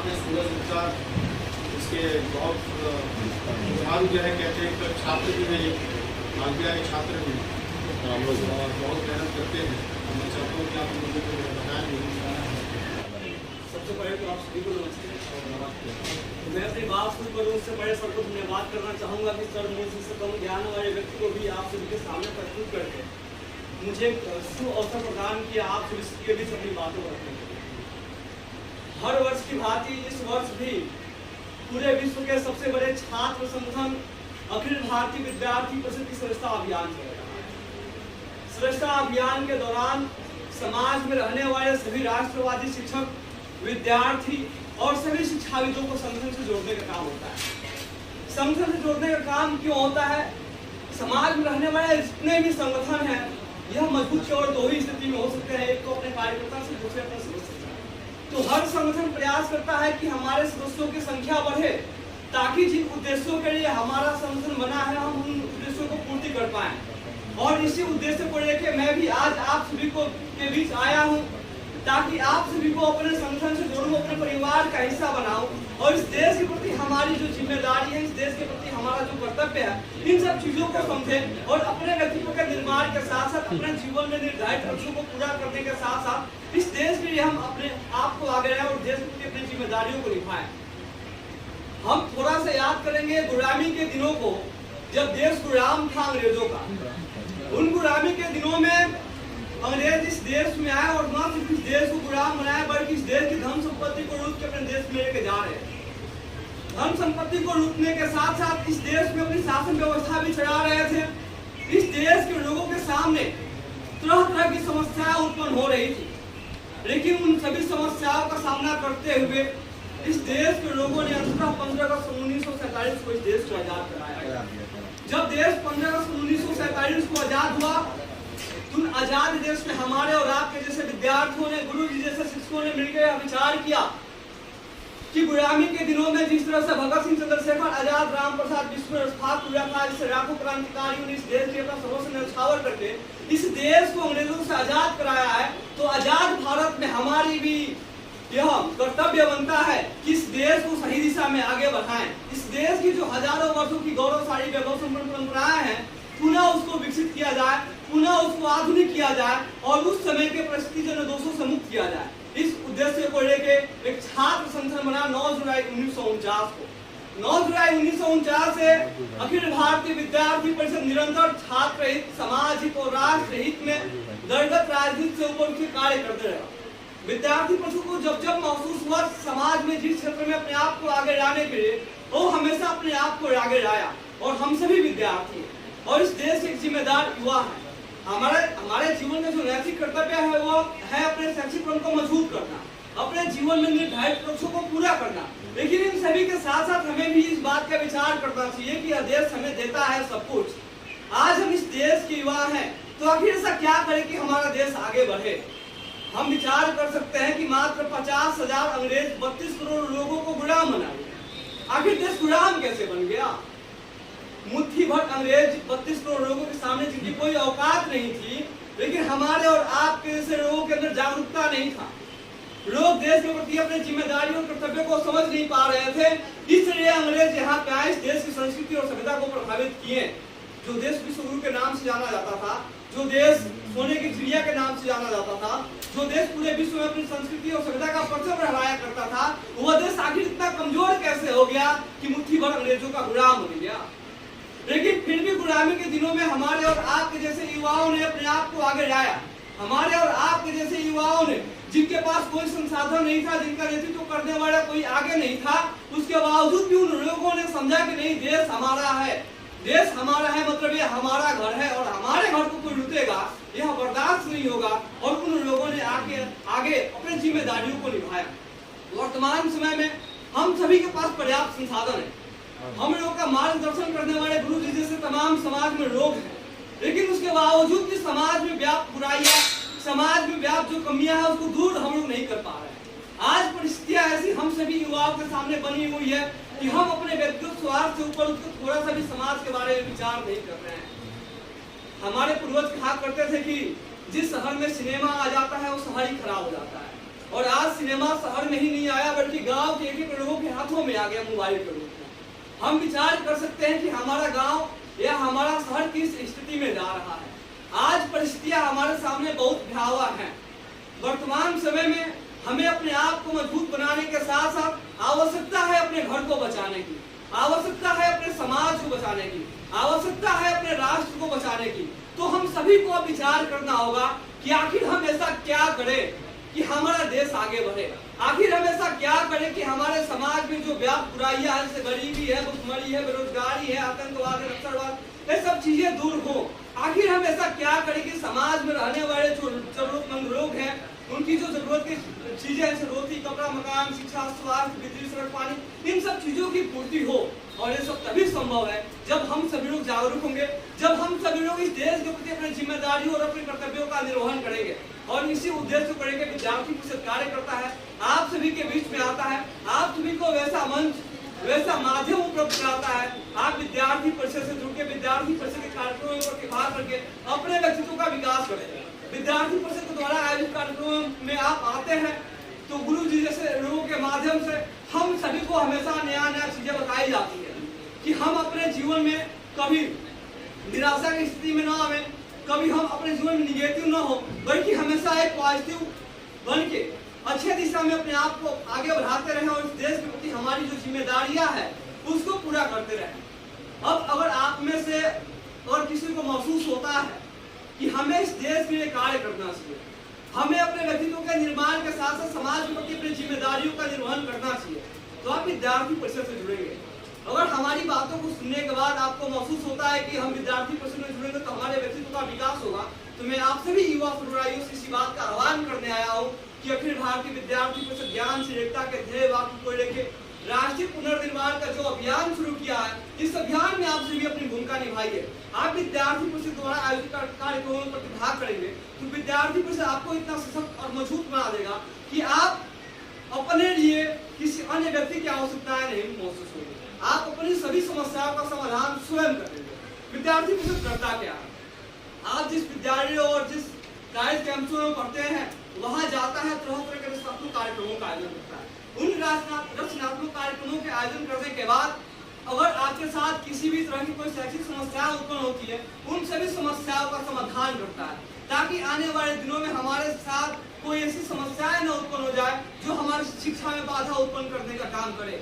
में सूरज उगता, इसके बहुत जुझारू जो है कहते हैं कि छात्र भी हैं, भाग्य छात्र भी और बहुत मेहनत करते हैं। मैं चाहता हूँ कि आप लोगों को बताएं। सबसे पहले तो आप सभी को नमस्ते। मैं अपनी बात शुरू करूँ उससे पहले सबको धन्यवाद करना चाहूँगा कि सर मुझे से कम ज्ञान वाले व्यक्ति को भी आप सभी के सामने प्रस्तुत करके मुझे शुभ अवसर प्रदान किया आप सभी के बीच अपनी बातों को रखने के लिए। हर वर्ष की भांति इस वर्ष भी पूरे विश्व के सबसे बड़े छात्र संगठन अखिल भारतीय विद्यार्थी परिषद की सदस्यता अभियान चल रहा है। सदस्यता अभियान के दौरान समाज में रहने वाले सभी राष्ट्रवादी शिक्षक, विद्यार्थी और सभी शिक्षाविदों को संगठन से जोड़ने का काम होता है। संगठन से जोड़ने का काम क्यों होता है? समाज में रहने वाले जितने भी संगठन हैं, यह मजबूत केवल दो ही स्थिति में हो सकते हैं, एक तो अपने कार्यकर्ता से, दूसरे अपने सदस्य से। तो हर संगठन प्रयास करता है कि हमारे सदस्यों की संख्या बढ़े, ताकि जिन उद्देश्यों के लिए हमारा संगठन बना है हम उन उद्देश्यों को पूर्ति कर पाए। और इसी उद्देश्य को लेकर मैं भी आज आप सभी को के बीच आया हूँ, ताकि आप सभी को अपने संगठन से जोड़ूं, अपने परिवार का हिस्सा बनाऊं और इस देश के प्रति हमारी जो जिम्मेदारी है, इस देश के प्रति हमारा जो कर्तव्य है, इन सब चीजों को समझें और अपने व्यक्तित्व के निर्माण के साथ साथ अपने जीवन में निर्धारित लक्ष्यों को पूरा करने के साथ साथ इस देश के लिए हम अपने आप को आगे बढ़ाएं और देश के प्रति अपनी जिम्मेदारियों को निभाएं। हम थोड़ा सा याद करेंगे गुलामी के दिनों को, जब देश गुलाम था अंग्रेजों का। उन गुलामी के दिनों में अंग्रेज इस देश में आए और न सिर्फ इस देश को गुलाम बनाए बल्कि इस देश की धन संपत्ति को लूट के अपने देश में लेके जा रहे हैं। धन संपत्ति को लूटने के साथ साथ इस देश में अपनी शासन व्यवस्था भी चला रहे थे। इस देश के लोगों के सामने तरह तरह की समस्याएं उत्पन्न हो रही थी, लेकिन उन सभी समस्याओं का सामना करते हुए इस देश के लोगों ने अंततः 15 अगस्त 1947 को इस देश को आजाद कराया। जब देश 15 अगस्त 1947 को आजाद हुआ, उन आजाद देश में हमारे और आपके जैसे विद्यार्थियों ने, गुरु जी जैसे शिक्षकों ने मिलकर विचार किया कि गुलामी के दिनों में जिस तरह से भगत सिंह, चंद्रशेखर आजाद, राम प्रसाद बिस्मिल हुआ था, जिससे लाखों क्रांतिकारियों ने इस देश के अपना सर्वस्व न्यौछावर करके इस देश को अंग्रेजों से आजाद कराया है, तो आजाद भारत में हमारी भी यह कर्तव्य बनता है कि इस देश को सही दिशा में आगे बढ़ाएं। इस देश की जो हजारों वर्षों की गौरवशाली वैभव संपन्न परंपराएं हैं, पुनः उसको विकसित किया जाए, पुनः उसको आधुनिक किया जाए और उस समय के परिस्थितिजन्य दोषों से मुक्त किया जाए। इस उद्देश्य को लेकर एक छात्र संगठन बना 9 जुलाई 1949 को। 9 जुलाई 1949 से अखिल भारतीय विद्यार्थी परिषद निरंतर छात्र हित, समाज हित और राष्ट्र हित में दलगत राजनीति से ऊपर उठकर कार्य करते रहे। विद्यार्थी परिषद को जब जब महसूस हुआ समाज में जिस क्षेत्र में अपने आप को आगे लाने के लिए, वो हमेशा अपने आप को आगे लाया। और हम सभी विद्यार्थी और इस देश के जिम्मेदार युवा हैं। हमारे जीवन में जो नैतिक कर्तव्य है वो है अपने शैक्षिक क्रम को मजबूत करना, अपने जीवन में निर्धारित लक्ष्यों को पूरा करना। लेकिन इन सभी के साथ साथ हमें भी इस बात का विचार करना चाहिए कि यह देश हमें देता है सब कुछ। आज हम इस देश के युवा हैं, तो आखिर ऐसा क्या करें कि हमारा देश आगे बढ़े? हम विचार कर सकते हैं कि मात्र 50,000 अंग्रेज 32 करोड़ लोगों को गुलाम बना दिया। आखिर देश गुलाम कैसे बन गया? मुट्ठी भर अंग्रेज 32 करोड़ लोगों के सामने जिनकी कोई औकात नहीं थी, लेकिन हमारे और आपके जैसे लोगों के अंदर जागरूकता नहीं था। लोग देश के प्रति अपने जिम्मेदारियों और कर्तव्यों को समझ नहीं पा रहे थे, इसलिए अंग्रेज यहाँ पे आए, इस देश की संस्कृति और सभ्यता को प्रभावित किए। जो देश विश्वगुरु के नाम से जाना जाता था, जो देश सोने की चिड़िया के नाम से जाना जाता था, जो देश पूरे विश्व में अपनी संस्कृति और सभ्यता का परचम लहराया करता था, वह देश आखिर इतना कमजोर कैसे हो गया कि मुट्ठी भर अंग्रेजों का गुलाम बन गया? लेकिन फिर भी गुलामी के दिनों में हमारे और आपके जैसे युवाओं ने अपने आप को आगे लाया। हमारे और आपके जैसे युवाओं ने, जिनके पास कोई संसाधन नहीं था, जिनका नेतृत्व करने वाला कोई आगे नहीं था, उसके बावजूद भी उन लोगों ने समझा कि नहीं, देश हमारा है, देश हमारा है, मतलब ये हमारा घर है और हमारे घर को कोई लूटेगा यह बर्दाश्त नहीं होगा। और उन लोगों ने आगे अपनी जिम्मेदारियों को निभाया। वर्तमान समय में हम सभी के पास पर्याप्त संसाधन है, हम लोग का मार्गदर्शन करने वाले गुरु जी जैसे तमाम समाज में लोग हैं, लेकिन उसके बावजूद भी समाज में व्याप्त बुराइयां, समाज में व्याप्त जो कमियां हैं उसको दूर हम लोग नहीं कर पा रहे हैं। आज परिस्थितियां ऐसी हम सभी युवाओं के सामने बनी हुई है कि हम अपने व्यक्तिगत स्वार्थ से ऊपर उठकर थोड़ा सा भी समाज के बारे में विचार नहीं कर रहे हैं। हमारे पूर्वज कहा करते थे कि जिस शहर में सिनेमा आ जाता है वो शहर ही खराब हो जाता है। और आज सिनेमा शहर में ही नहीं आया बल्कि गांव के एक लोगों के हाथों में आ गया मोबाइल के रूप में। हम विचार कर सकते हैं कि हमारा गांव या हमारा शहर किस स्थिति में जा रहा है। आज परिस्थितियां हमारे सामने बहुत भयावह हैं। वर्तमान समय में हमें अपने आप को मजबूत बनाने के साथ साथ आवश्यकता है अपने घर को बचाने की, आवश्यकता है अपने समाज को बचाने की, आवश्यकता है अपने राष्ट्र को बचाने की। तो हम सभी को अब विचार करना होगा कि आखिर हम ऐसा क्या करें कि हमारा देश आगे बढ़े। आखिर हम ऐसा क्या करें कि हमारे समाज में जो व्याप्त बुराइयां हैं, जैसे गरीबी है, भुखमरी है, बेरोजगारी है, आतंकवाद है, नक्सलवाद, ये सब चीजें दूर हो। आखिर हम ऐसा क्या करें कि समाज में रहने वाले जो जरूरतमंद लोग हैं उनकी जो जरूरत की चीजें जैसे रोटी, कपड़ा, मकान, शिक्षा, स्वास्थ्य, बिजली, सड़क, पानी, इन सब चीजों की पूर्ति हो। और ये सब तभी संभव है जब हम सभी लोग जागरूक होंगे, जब हम सभी लोग इस देश के प्रति अपनी जिम्मेदारियों और अपने कर्तव्यों का निर्वहन करेंगे। और इसी उद्देश्य को लेकर विद्यार्थी परिषद कार्य करता है, आप सभी के बीच में आता है, आप सभी को वैसा मंच, वैसा माध्यम उपलब्ध कराता है। आप विद्यार्थी परिषद से जुड़ के विद्यार्थी परिषद के कार्यक्रमों में प्रतिभाग करके अपने व्यक्तित्व का विकास करें। विद्यार्थी परिषद के द्वारा आयोजित कार्यक्रमों में आप आते हैं तो गुरु जी जैसे लोगों के माध्यम से हम सभी को हमेशा नया नया चीजें बताई जाती है कि हम अपने जीवन में कभी निराशा की स्थिति में ना आवे, कभी हम अपने जीवन में निगेटिव ना हो, बल्कि हमेशा एक पॉजिटिव बन के अच्छे दिशा में अपने आप को आगे बढ़ाते रहें और इस देश के प्रति हमारी जो जिम्मेदारियां हैं उसको पूरा करते रहें। अब अगर आप में से और किसी को महसूस होता है कि हमें इस देश के लिए कार्य करना चाहिए, हमें अपने व्यक्तित्व के निर्माण के साथ साथ समाज के प्रति अपनी जिम्मेदारियों का निर्वहन करना चाहिए, तो आप विद्यार्थी परिषद से जुड़ेंगे। अगर हमारी बातों को सुनने के बाद आपको महसूस होता है कि हम विद्यार्थी परिषद में जुड़ेंगे तो हमारे व्यक्तित्व का विकास होगा, तो मैं आप सभी युवा फुलराइयों से इसी बात का आह्वान करने आया हूँ कि अखिल भारतीय विद्यार्थी परिषद ज्ञान से एकता के ध्येय वाक्य को लेकर राष्ट्रीय पुनर्निर्माण का जो अभियान शुरू किया है, इस अभियान में आप सभी अपनी भूमिका निभाइए। आप विद्यार्थी परिषद द्वारा आयोजित कार्यक्रमों में प्रतिभाग करेंगे तो विद्यार्थी परिषद आपको इतना सशक्त और मजबूत बना देगा कि आप अपने लिए किसी अन्य व्यक्ति की आवश्यकताएं नहीं महसूस होगी। आप अपनी सभी समस्याओं का समाधान स्वयं करेंगे। विद्यार्थी परिषद करता क्या है? आप जिस विद्यालय और जिस कॉलेज कैंपसों में पढ़ते हैं वहां जाता है, तरह तरह के रचनात्मक कार्यक्रमों का आयोजन करता है। उन रचनात्मक कार्यक्रमों के आयोजन करने के बाद अगर आपके साथ किसी भी तरह की कोई शैक्षिक समस्या उत्पन्न होती है, उन सभी समस्याओं का समाधान करता है ताकि आने वाले दिनों में हमारे साथ कोई ऐसी समस्याएं न उत्पन्न हो जाए जो हमारी शिक्षा में बाधा उत्पन्न करने का काम करे।